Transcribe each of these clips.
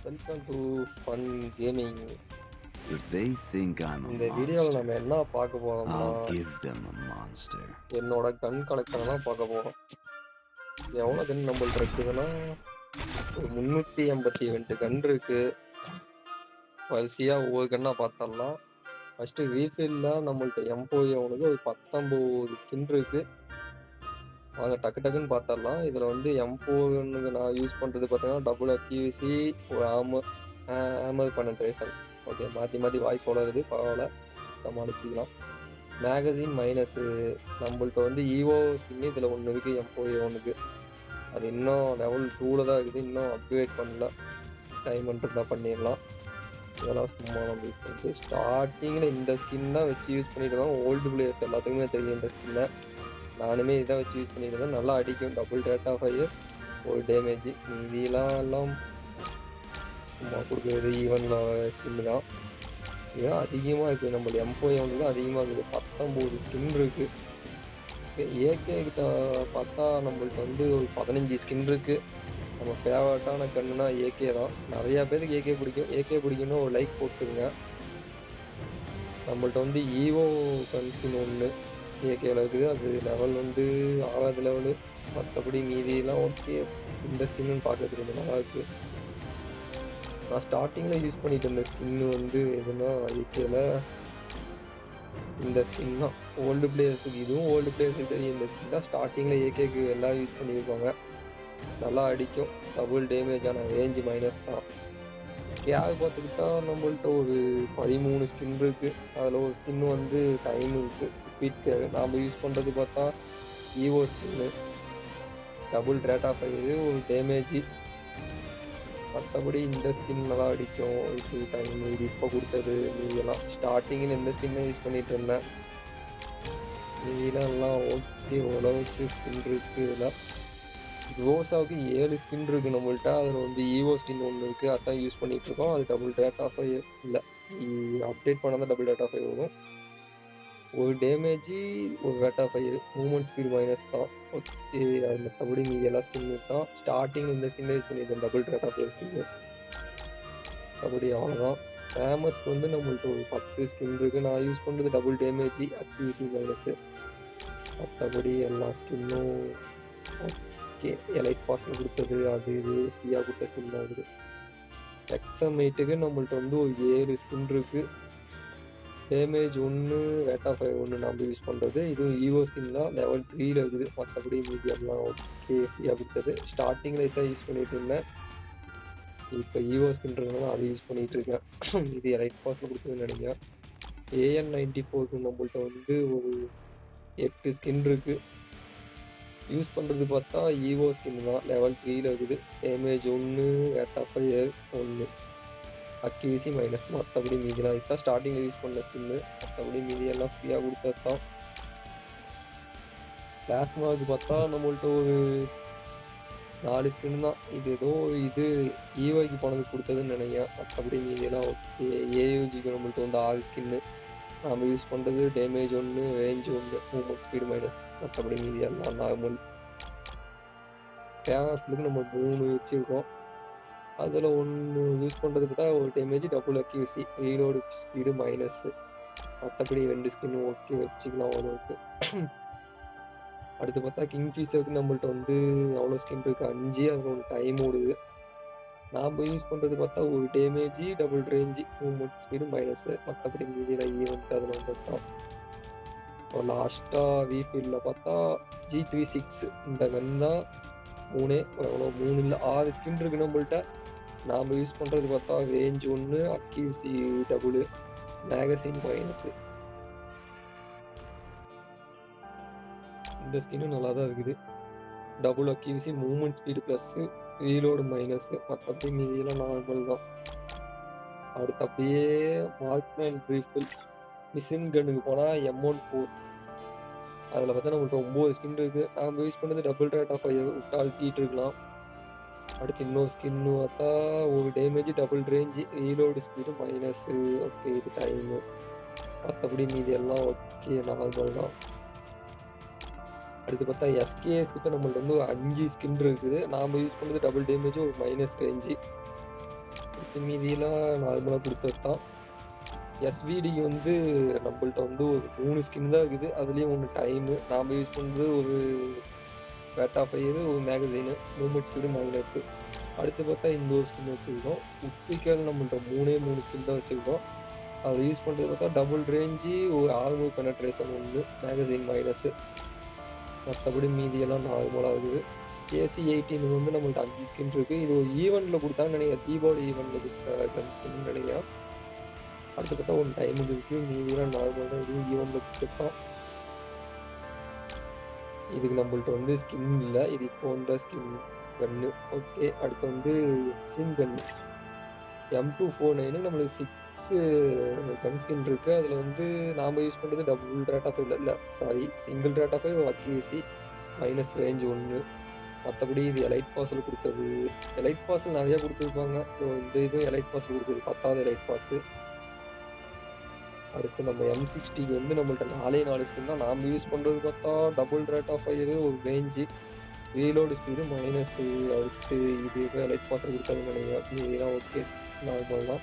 Welcome to fun gaming. If they think I'm a இந்த வீடியோவில் monster, நம்ம என்ன பார்க்க போறோம்னா, I'll give them a monster. என்னோட கன் கலெக்ஷனை தான் பார்க்க போறோம். எவ்வளோ கன் நம்மள்ட்ட இருக்குதுன்னா, ஒரு 382 கன் இருக்கு. வரிசையாக ஒவ்வொரு கன்னாக பார்த்தரலாம். ஃபஸ்ட்டு ரீஃபில்லில் நம்மள்ட்ட M4A1க்கு ஒரு 19 ஸ்கின் இருக்கு. வாங்க டக்கு டக்குன்னு பார்த்தரலாம். இதில் வந்து M4A1க்கு நான் யூஸ் பண்ணுறது பார்த்தீங்கன்னா டபுள் அக்யூசி, ஒரு ஆமர் பெனட்ரேஷன். ஓகே, மாற்றி மாற்றி வாய்ப்பு வளருது, பரவாயில்ல, சமாளிச்சிக்கலாம். மேகசின் மைனஸு நம்மள்ட்ட வந்து ஈவோ ஸ்கின்னு இதில் ஒன்று இருக்குது, M4A1க்கு. அது இன்னும் லெவல் 2ல் தான் இருக்குது, இன்னும் அப்கிரேட் பண்ணல. டைமண்ட் இருந்தால் பண்ணிடலாம். இதெல்லாம் சும்மா நம்ம யூஸ் பண்ணிட்டு ஸ்டார்டிங்கில் இந்த ஸ்கின் தான் வச்சு யூஸ் பண்ணிட்டு இருக்கோம். ஓல்டு பிளேயர்ஸ் எல்லாத்துக்குமே தெரியும் இந்த ஸ்கின்னை. நானுமே இதை வச்சு யூஸ் பண்ணிட்டு இருந்தேன். நல்லா அடிக்கும், டபுள் ரேட் ஆஃப் ஆகி ஒரு டேமேஜ். இதெல்லாம் சும்மா கொடுக்குறது ஈவன் ஸ்கின்னு தான். இதுதான் அதிகமாக இருக்குது, நம்ம M4A1 தான் அதிகமாக இருக்குது. 19 ஸ்கின் இருக்குது. ஏகே கிட்ட பார்த்தா நம்மள்ட்ட வந்து ஒரு 15 ஸ்கின் இருக்குது. நம்ம ஃபேவரட்டான கன்னுனா ஏகே தான். நிறையா பேருக்கு ஏகே பிடிக்கும். ஏகே பிடிக்கும்னா ஒரு லைக் போட்டுருங்க. நம்மள்ட்ட வந்து ஈவோ கன் ஸ்கின் ஒன்று ஏகேவில் இருக்குது. அது லெவல் வந்து 6வது லெவலு. மற்றபடி மீதியெல்லாம் ஓகே. இந்த ஸ்கின்னு பார்க்கறதுக்கு கொஞ்சம் நல்லா இருக்குது. நான் ஸ்டார்டிங்கில் யூஸ் பண்ணிட்டு இருந்த ஸ்கின்னு வந்து எதுனா ஏகேவில் இந்த ஸ்கின் தான். ஓல்டு பிளேயர்ஸுக்கு இதுவும் ஓல்டு பிளேயர்ஸுக்கு தெரியும். இந்த ஸ்கின் தான் ஸ்டார்டிங்கில் ஏகேக்கு எல்லாம் யூஸ் பண்ணியிருப்பாங்க. நல்லா அடிக்கும், டபுள் டேமேஜான ரேஞ்சு மைனஸ் தான். ஸ்கேர் பார்த்துக்கிட்டா நம்மள்ட்ட ஒரு 13 ஸ்கின் இருக்குது. அதில் ஒரு ஸ்கின்னு வந்து டைம் இருக்குது, ரிப்பீட் ஸ்கேர். நாம் யூஸ் பண்ணுறது பார்த்தா ஈவோ ஸ்கின்னு, டபுள் ரேட் ஆஃப் ஆகுது, ஒரு டேமேஜி. மற்றபடி இந்த ஸ்கின் நல்லா அடிக்கும். இது டைம், இது இப்போ கொடுத்தது. மீதியெல்லாம் ஸ்டார்டிங்கில் இந்த ஸ்கின்னை யூஸ் பண்ணிகிட்டு இருந்தேன். மீதியெல்லாம் எல்லாம் ஓகே, ஓரளவுக்கு ஸ்கின் இருக்குது. இதில் ரோஸாவுக்கு 7 ஸ்கின் இருக்குது நம்மள்ட்ட. அதில் வந்து ஈவோ ஸ்கின் ஒன்று இருக்குது, அதான் யூஸ் பண்ணிகிட்ருக்கோம். அது டபுள் ரேட் ஆஃப் இல்லை, அப்டேட் பண்ணால் தான் டபுள் ரேட் ஆஃப் வரும். ஒரு டேமேஜி, ஒரு rate of movement speed minus தான். ஓகே, அது மற்றபடி மீதி எல்லா ஸ்கின்னு தான். ஸ்டார்டிங் இந்த ஸ்கின்னை யூஸ் பண்ணியிருக்கேன், டபுள் ரேட் ஆஃப் ஸ்கின்னு. மற்றபடி அவ்வளோதான். ஃபேமஸ்க்கு வந்து நம்மள்ட்ட ஒரு 10 ஸ்கின் இருக்குது. நான் யூஸ் பண்ணுறது டபுள் டேமேஜி, அக்யூசி மைனஸு. மற்றபடி எல்லா ஸ்கின்னும் ஓகே. எலைட் பாஸில் கொடுத்தது, அது இது ஃப்ரீயாக கொடுத்த ஸ்கின் தான் இருக்குது. எக்ஸமேட்டுக்கு நம்மள்ட்ட வந்து ஒரு 7 ஸ்கின் இருக்குது. டேமேஜ் 1, ரேட் ஆஃப் 1 நம்ம யூஸ் பண்ணுறது. இதுவும் ஈவோ ஸ்கின் தான், லெவல் 3ல் இருக்குது. மற்றபடி மீடியம்லாம் ஓகே, ஃப்ரீயாக கொடுத்தது. ஸ்டார்டிங்கில் இதான் யூஸ் பண்ணிகிட்டு இருந்தேன். இப்போ ஈவோ ஸ்கின்றதுனால அதை யூஸ் பண்ணிகிட்டு இருக்கேன். இது எலைட் பாஸில் கொடுத்ததுன்னு நினைக்கிறேன். AN94க்கு நம்மள்ட்ட வந்து ஒரு 8 ஸ்கின் இருக்குது. யூஸ் பண்ணுறது பார்த்தா ஈவோ ஸ்கின் தான், லெவல் 3ல் இருக்குது. Damage 1, rate of 1, accuracy minus. மற்றபடி மீதிலாம் இதுதான் ஸ்டார்டிங்கில் யூஸ் பண்ண ஸ்கின்னு. மற்றபடி மீதியெல்லாம் ஃப்ரீயாக கொடுத்தது தான். பிளாஸ்மாவுக்கு பார்த்தா நம்மள்ட்ட ஒரு 4 ஸ்கின் தான். இது ஏதோ இது ஈவோக்கு போனதுக்கு கொடுத்ததுன்னு நினைக்கிறேன். மற்றபடி மீதியெல்லாம் ஓகே. ஏயூஜிக்கு நம்மள்ட்ட வந்து 6 ஸ்கின்னு. நம்ம யூஸ் பண்ணுறது damage 1, range 1, movement speed minus. மற்றபடி மீதி எல்லாம் நார்மல். கேஆர்எஃப்லுக்கு நம்ம 3 வச்சுருக்கோம். அதில் 1 யூஸ் பண்ணுறது பார்த்தா ஒரு damage, double accuracy, reload speed minus. மற்றபடி 2 ஸ்கின்னு ஓகே, வச்சுக்கலாம் ஓரளவுக்கு. அடுத்து பார்த்தா கிங்ஃபிஷருக்கு நம்மள்ட்ட வந்து அவ்வளோ ஸ்கின் இருக்குது, 5. அதில் ஒன்று டைம் ஓடுது. நாம் யூஸ் பண்ணுறது பார்த்தா ஒரு டேமேஜி, double range, movement speed minus. மற்றபடி மீதியில் ஈவெண்ட் அதில் வந்தது தான். இப்போ லாஸ்ட்டாக ரீஃபில்லில் பார்த்தா G36 இந்த கன் தான். 3 எவ்வளோ 3 இல்லை 6 ஸ்கின் இருக்குது நம்மள்ட்ட. நாம் யூஸ் பண்ணுறது பார்த்தா range 1, accuracy double, magazine minus. இந்த ஸ்கின்னும் நல்லா தான் இருக்குது. Double accuracy, movement speed plus, reload minus. மற்றபடி மீதியெல்லாம் நார்மல் தான். அடுத்து அப்படியே மார்க்மேன் ரீஃபில் மிஷின் கன்னுக்கு போனால் M14. அதில் பார்த்தா நம்மள்ட்ட 9 ஸ்கின் இருக்குது. நாம் யூஸ் பண்ணுறது டபுள் ரேட் ஆஃப் விட்டு அழுத்திட்டு இருக்கலாம். அடுத்து இன்னொரு ஸ்கின்னு பார்த்தா ஒரு damage, double range, reload speed minus. Okay, இது டைமு. மற்றபடி மீதி எல்லாம் ஓகே, நார்மல் தான். அடுத்து பார்த்தா எஸ்கேஎஸ் கிட்ட நம்மள்ட்ட வந்து ஒரு 5 ஸ்கின் இருக்குது. நாம் யூஸ் பண்ணுறது டபுள் டேமேஜ், ஒரு மைனஸ் ரேஞ்சு. மீதியெல்லாம் நார்மலா குடுத்தது தான். எஸ்விடிக்கு வந்து நம்மள்ட்ட வந்து ஒரு 3 ஸ்கின் தான் இருக்குது. அதுலயும் 1 டைமு. நாம யூஸ் பண்றது ஒரு பேட்டா ஃபயரு, ஒரு மேகசீனு, மூவ்மெண்ட் ஸ்பீடு மைனஸு. அடுத்து பார்த்தா இந்த ஒரு ஸ்கின் வச்சிருக்கோம். உட்பிக்கல் நம்மள்ட்ட 3 ஸ்கின் தான் வச்சிருக்கோம். அதில யூஸ் பண்றது பார்த்தா டபுள் ரேஞ்சு, ஒரு ஆர்மர் பெனட்ரேஷன் 1, மேகசீன் மைனஸு. மத்தபடி மீதியெல்லாம் நார்மலா இருக்குது. AC-18 வந்து நம்மள்ட்ட 5 ஸ்கின் இருக்கு. இது ஒரு ஈவென்ட்ல குடுத்தாங்கன்னு நெனைக்கிறேன். தீபாவளி ஈவென்ட்ல குடுத்த கன் ஸ்கின்னு நெனைக்கிறேன். அடுத்து பார்த்தா 1 டைமுக்கு இருக்கு. மீதியெல்லாம் நார்மல் தான். இதுவும் ஈவென்ட்ல குடுத்தது தான். இதுக்கு நம்மள்ட்ட வந்து ஸ்கின் இல்ல. இது இப்போ வந்த ஸ்கின் கன்னு. ஓகே. அடுத்து வந்து மிஷின் கன்னு. M249 நம்மளுக்கு 6 கன் ஸ்கின் இருக்கு. அதில வந்து நாம யூஸ் பண்றது டபுள் ரேட் ஆஃப் இல்ல sorry single rate of accuracy minus range 1. மத்தபடி இது எலைட் பாஸ்ல குடுத்தது. எலைட் பாஸ்ல நெறைய குடுத்துருப்பாங்க. இந்த இதுவும் எலைட் பாஸ்ல குடுத்தது 10வது எலைட் பாஸ். அடுத்து நம்ம M60க்கு வந்து நம்மள்ட்ட 4 ஸ்கின் தான். நாம யூஸ் பண்றது பார்த்தா டபுள் ரேட் ஆஃப் ஃபயரு, ஒரு ரேஞ்சு, ரீலோட் ஸ்பீடு மைனஸு. அடுத்து இது ஏதோ எலைட் பாஸ்ல குடுத்தாங்கன்னு நெனைக்கிறேன். மீதிலாம் ஓகே. நார்மல் தான்.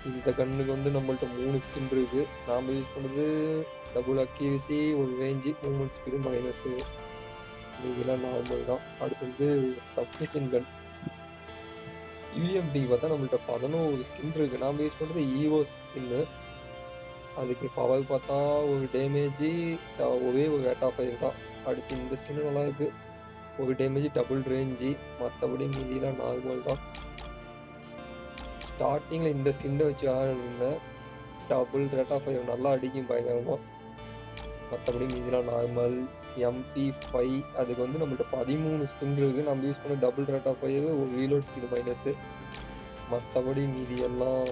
இந்த கன்னுக்கு வந்து நம்மள்ட்ட 3 ஸ்கின் இருக்கு. நாம யூஸ் பண்றது டபுள் அக்யூரசி, ஒரு ரேஞ்சு, மூவ்மெண்ட் ஸ்பீடு மைனஸு. மீதிலாம் நார்மல் தான். அடுத்து வந்து சப்மிஷன் கன். UMP பார்த்தா நம்மள்ட்ட 11 ஸ்கின் இருக்கு. நாம யூஸ் பண்றது ஈவோ ஸ்கின்னு. அதுக்கு பவர் பார்த்தா ஒரு டேமேஜு ஒரே ஒரு ரேட் ஆஃப் ஃபயர் தான். அடுத்து இந்த ஸ்கின்னு நல்லாயிருக்கு. ஒரு டேமேஜ், டபுள் ரேஞ்சு. மத்தபடி மீதிலாம் நார்மல் தான். ஸ்டார்ட்டிங்ல இந்த ஸ்கின்ன வச்சு விளையாடிருந்தேன். டபுள் ரேட் ஆஃப் ஃபயர் நல்லா அடிக்கும் பயங்கரமா. மத்தபடி மீதிலாம் நார்மல். MP5 அதுக்கு வந்து நம்மள்ட்ட 13 ஸ்கின் இருக்கு. நம்ம யூஸ் பண்ண டபுள் ரேட் ஆஃப் ஃபயரு, ஒரு ரீலோட் ஸ்பீடு மைனஸு. மத்தபடி மீதி எல்லாம்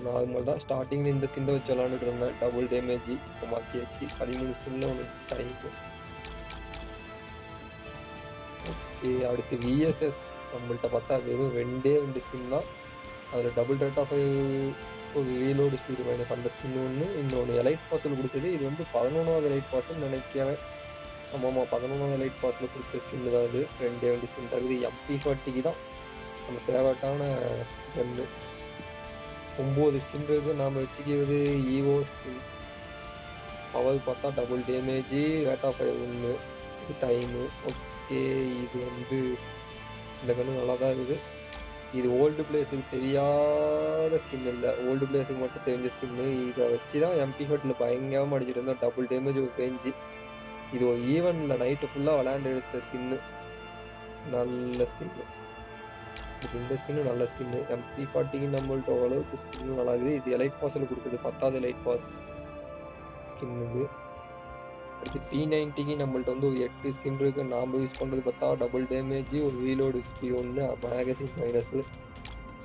நார்மல் தான். ஸ்டார்ட்டிங்ல இந்த ஸ்கின் தான் வச்சு விளையாண்டுட்டு இருந்தேன். Double damage. இப்போ மாத்தியாச்சு. 13 ஸ்கின்ல 1 டைமு. ஓகே. அடுத்து VSS நம்மள்ட்ட பார்த்தா வெறும் 2 ஸ்கின் தான். அதில டபுள் ரேட் ஆஃப் ஒரு ரீலோடு ஸ்பீடு மைனஸ் அந்த ஸ்கின் 1, இன்னொன்னு எலைட் பாஸ்ல குடுத்தது. இது வந்து 11வது எலைட் பாஸ்ன்னு நெனைக்கிறேன். ஆமாமா 11வது எலைட் பாஸ்ல குடுத்த ஸ்கின் தான் இது. 2 ஸ்கின் தான் இருக்குது. MP40 தான் நம்ம ஃபேவரட்டான கன்னு. 9 ஸ்கின் இருக்கு. நாம வச்சுக்கிறது ஈவோ ஸ்கின். பவர் பார்த்தா double damage, rate of fire 1, time. Okay. இது வந்து இந்த கன்னு நல்லா தான் இருக்குது. இது ஓல்டு பிளேயர்ஸுக்கு தெரியாத ஸ்கின் இல்ல. ஓல்டு பிளேயர்ஸுக்கு மட்டும் தெரிஞ்ச ஸ்கின்னு. இத வச்சு தான் MP40ல பயங்கரமா அடிச்சிட்டு இருந்தோம். டபுள் டேமேஜ், ஒரு ரேஞ்சு. இது ஒரு ஈவென்ட்ல நைட்டு ஃபுல்லா விளையாண்டு எடுத்த ஸ்கின்னு. நல்ல ஸ்கின்னு. இந்த ஸ்கின்னு நல்ல ஸ்கின்னு. MP40க்கு நம்மள்ட்ட ஓரளவுக்கு ஸ்கின்னு நல்லா இருக்குது. இது எலைட் பாஸ்ல குடுத்தது 10வது எலைட் பாஸ் ஸ்கின் இது. அடுத்து P90க்கு நம்மள்ட்ட வந்து ஒரு 8 ஸ்கின் இருக்கு. நாம யூஸ் பண்றது பார்த்தா டபுள் டேமேஜ், ஒரு ரீலோடு ஸ்பீடு 1, மேகசின் மைனஸு.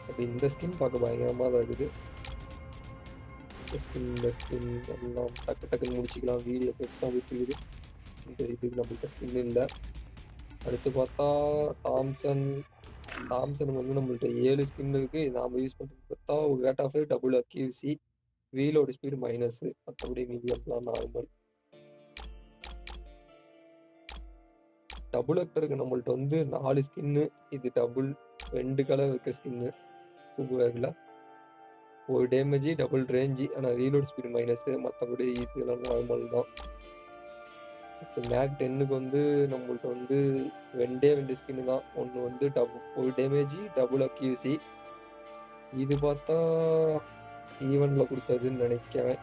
அப்ப இந்த ஸ்கின் பார்க்க பயங்கரமா தான் இருக்குது. இந்த ஸ்கின் எல்லாம் டக்கு டக்குன்னு முடிச்சுக்கலாம். வீடியோ பெருசா விட்டுக்குது. இந்த இதுக்கு நம்மள்ட்ட ஸ்கின் இல்ல. அடுத்து பார்த்தா தாம்சன். தாம்சனுக்கு வந்து நம்மள்ட்ட 7 ஸ்கின் இருக்கு. நாம யூஸ் பண்றது பார்த்தா ஒரு rate of fire, double accuracy, reload speed minus. மத்தபடி மீதி எல்லாம் நார்மல். டபுள் ஆக்டருக்கு நம்மள்ட்ட வந்து 4 ஸ்கின்னு. இது டபுள் 2 கலர் இருக்க ஸ்கின்னு. சூப்பரா இருக்குல்ல. ஒரு டேமேஜ், டபுள் ரேஞ்சு. ஆனா ரீலோட் ஸ்பீடு மைனஸு. மத்தபடி இதெல்லாம் நார்மல் தான். அடுத்து மேக் 10க்கு வந்து நம்மள்ட்ட வந்து 2 ஸ்கின்னு தான். ஒண்ணு வந்து ஒரு டேமேஜ், டபுள் அக்யூரசி. இது பார்த்தா ஈவென்ட்ல குடுத்ததுன்னு நெனைக்கிறேன்.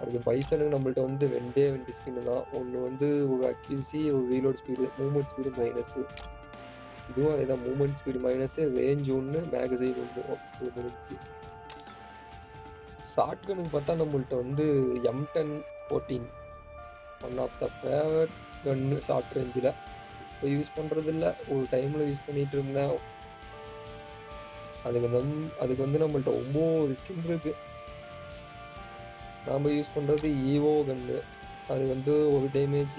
அடுத்து பைசனுக்கு நம்மள்ட்ட வந்து 2 ஸ்கின்னு தான். ஒண்ணு வந்து ஒரு அக்யூரசி, ஒரு reload speed, movement speed minus. இதுவும் அதேதான். Movement speed minus, range 1, magazine 1. Okay முடிஞ்சுச்சு. ஷாட்கனுக்கு பார்த்தா நம்மள்ட்ட வந்து M1014 one of the favourite gun short ரேஞ்சில. இப்போ யூஸ் பண்றதில்ல. ஒரு டைம்ல யூஸ் பண்ணிட்டு இருந்தேன். அதுக்கு வந்து நம்மள்ட்ட 9 ஸ்கின் இருக்கு. நாம யூஸ் பண்றது ஈவோ கன்னு. அது வந்து ஒரு damage,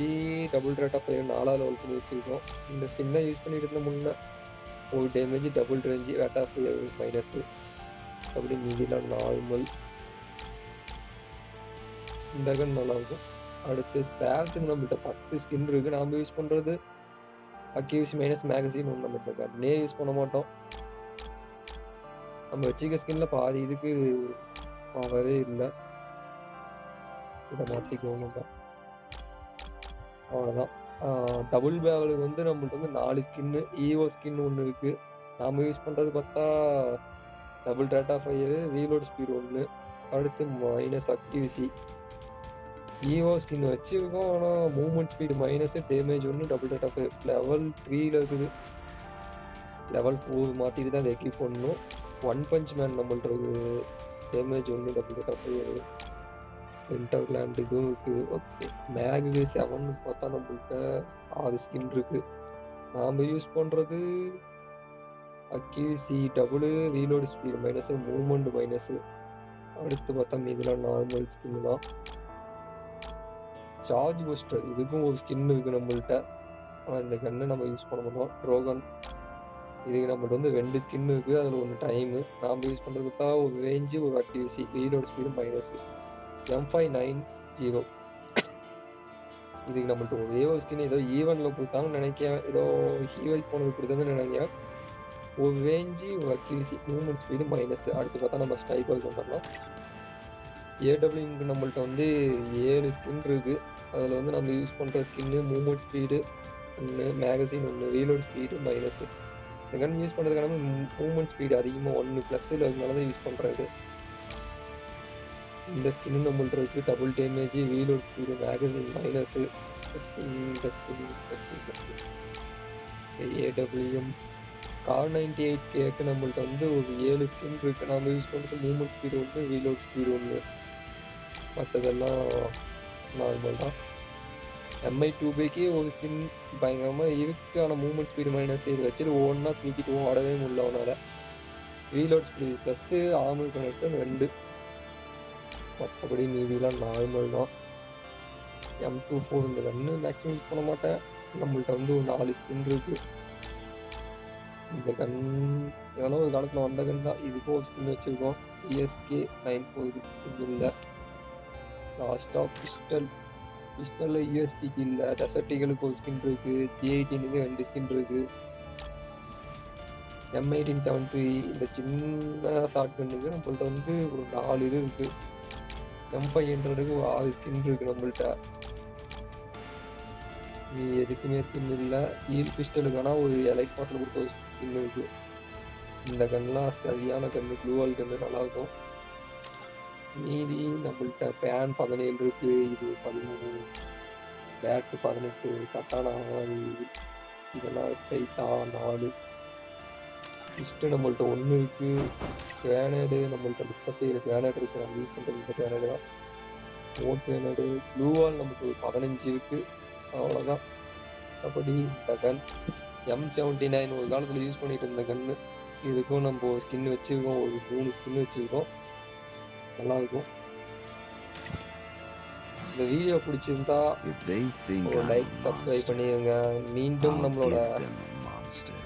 double rate of fire 4 level பண்ணி வச்சிருக்கோம். இந்த ஸ்கின் தான் யூஸ் பண்ணிட்டு இருந்தேன் முன்ன. ஒரு damage, double range, rate of fire minus. அப்படி மீதிலாம் நார்மல். இந்த கன் நல்லாயிருக்கும். அடுத்து ஸ்பேர்ஸுக்கு நம்மள்ட்ட 10 ஸ்கின் இருக்கு. நாம யூஸ் பண்றது அக்யூரசி மைனஸ் மேகசின் 1. நம்ம இந்த கன்னே யூஸ் பண்ண மாட்டோம். நம்ம வச்சிருக்க ஸ்கின்ல பாதி இதுக்கு பவரே இல்ல. இத மாத்திக்குவோம் நம்ம. அவ்வளோதான். டபுள் பேரலுக்கு வந்து நம்மள்ட்ட வந்து 4 ஸ்கின்னு, ஈவோ ஸ்கின் ஒண்ணு இருக்கு. நாம யூஸ் பண்றது பார்த்தா double rate of fire, reload speed 1, அடுத்து மைனஸ் அக்யூரசி. ஈவோ ஸ்கின் வச்சிருக்கோம். ஆனா movement speed minus, damage 1, double rate of fire. Level 3ல இருக்குது. லெவல் 4 மாத்திட்டு தான் இத எக்யூப் பண்ணணும். ஒன் பஞ்ச் மேன் நம்மள்ட்ட இருக்குது. Damage 1, double rate of fire. இன்டர்லேண்ட் இதுவும் இருக்கு. ஓகே. மேகு 7 பார்த்தா நம்மள்ட்ட 6 ஸ்கின் இருக்கு. நாம யூஸ் பண்றது accuracy double, reload speed minus, movement minus. அடுத்து பார்த்தா மீதிலாம் நார்மல் ஸ்கின் தான். சார்ஜ் பூஸ்டர் இதுக்கும் ஒரு ஸ்கின் இருக்கு நம்மள்ட்ட. ஆனா இந்த கன்னை நம்ம யூஸ் பண்ண மாட்டோம். ட்ரோகன் இதுக்கு நம்மள்ட்ட வந்து 2 ஸ்கின் இருக்கு. அதில் ஒன்று டைமு. நாம யூஸ் பண்ணுறது பார்த்தா ஒரு ரேஞ்சு, ஒரு accuracy, reload speed minus. M590 இதுக்கு நம்மள்ட்ட ஒரே ஒரு ஸ்கின் ஏதோ ஈவெண்ட்ல கொடுத்தாங்கன்னு நினைக்கிறேன். ஏதோ ஹீரோய்க்கு போனது கொடுத்ததுன்னு நினைக்கிறேன். ஒரு ரேஞ்சு, ஒரு அக்யூரசி, மூவ்மெண்ட் ஸ்பீடு மைனஸ். அடுத்து பார்த்தா நம்ம ஸ்னைப்பருக்கு வந்துடலாம். ஏடபிள்யூக்கு நம்மள்ட்ட வந்து 7 ஸ்கின் இருக்கு. அதில் வந்து நம்ம யூஸ் பண்ணுற skin movement speed 1, magazine 1, reload speed minus. இந்த கன் யூஸ் பண்ணுறதுக்கான மூவ்மெண்ட் ஸ்பீடு அதிகமாக 1 ப்ளஸ்ஸில் இருக்கனால தான் யூஸ் பண்ணுறது. இந்த ஸ்கின்னு நம்மள்ட்ட இருக்கு. Double damage, reload speed, magazine minus. AWM car 98 கேக்கு நம்மள்ட்ட வந்து ஒரு 7 ஸ்கின் இருக்கு. நம்ம யூஸ் பண்ணுறது மூவ்மெண்ட் ஸ்பீடு 1, ரீலோட் ஸ்பீடு 1. மற்றதெல்லாம் நார்மல் தான். MI2Bக்கு ஒரு ஸ்கின் பயங்கரமாக இருக்கு. ஆனால் மூவ்மெண்ட் ஸ்பீடு மைனஸ். இது வச்சுட்டு ஒவ்வொன்றா தூக்கிட்டு ஓடவே முடியல அவனால். Reload speed plus, ஆர்மல் connection 2. மற்றபடி மீதிலாம் நார்மல் தான். M24 இந்த கன்று மேக்ஸிமம் யூஸ் பண்ண மாட்டேன். நம்மள்ட்ட வந்து ஒரு 4 ஸ்கின் இருக்கு. இந்த கன் இதெல்லாம் ஒரு காலத்தில் வந்த கன் தான். இதுக்கும் ஒரு ஸ்கின் வச்சுருக்கோம். ESK 94 இதுக்கு ஸ்கின் இல்லை. லாஸ்ட்டாக பிஸ்டலில் USPக்கு இல்லை. டெசர்ட்டிகளுக்கு ஒரு ஸ்கின் இருக்கு. G18க்கு 2 ஸ்கின் இருக்கு. M1873 இந்த சின்ன ஷார்ட் கன்னுக்கு நம்மள்ட்ட வந்து ஒரு 4 இது இருக்கு. M500க்கு ஒரு 6 ஸ்கின் இருக்கு நம்மள்ட்ட. எதுக்குமே ஸ்கின் இல்லை. ஈல் பிஸ்டலுக்கான ஒரு எலைட் பாஸில் கொடுத்த ஒரு ஸ்கின் இருக்கு. இந்த கன்லாம் சரியான கன்று, ப்ளூவால் கன்று நல்லாயிருக்கும். மீதி நம்மள்ட்ட பேன் 17 இருக்கு. இது 13, பேட்டு 18, கட்டானா 6, இதெல்லாம் ஸ்ட்ரைட்டா 4. பிஸ்ட்டு நம்மள்ட்ட 1 இருக்கு. கிரானேடு நம்மள்ட்ட 37 கிரானேட் இருக்கு. நம்ம யூஸ் பண்ணுறது இந்த கிரானேடு தான். மோட் கிரானேடு, ப்ளூவால் நமக்கு 15 இருக்கு. அவ்வளோதான். மற்றபடி இந்த கன் M79 ஒரு காலத்தில் யூஸ் பண்ணிட்டு இருந்த கன்று. இதுக்கும் நம்ம ஒரு ஸ்கின் வச்சுருக்கோம். ஒரு 3 ஸ்கின் வச்சுருக்கோம். நல்லாயிருக்கும். இந்த வீடியோ பிடிச்சிருந்தா If they think ஒரு I'm like, a subscribe monster, பண்ணிடுங்க. மீண்டும் I'll நம்மளோட give them a monster.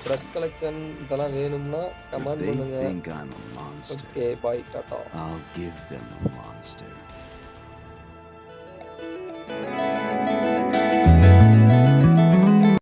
Dress collection இதெல்லாம் வேணும்னா If கமெண்ட் they பண்ணுங்க. think I'm a monster, okay, bye, tata. I'll give them a monster.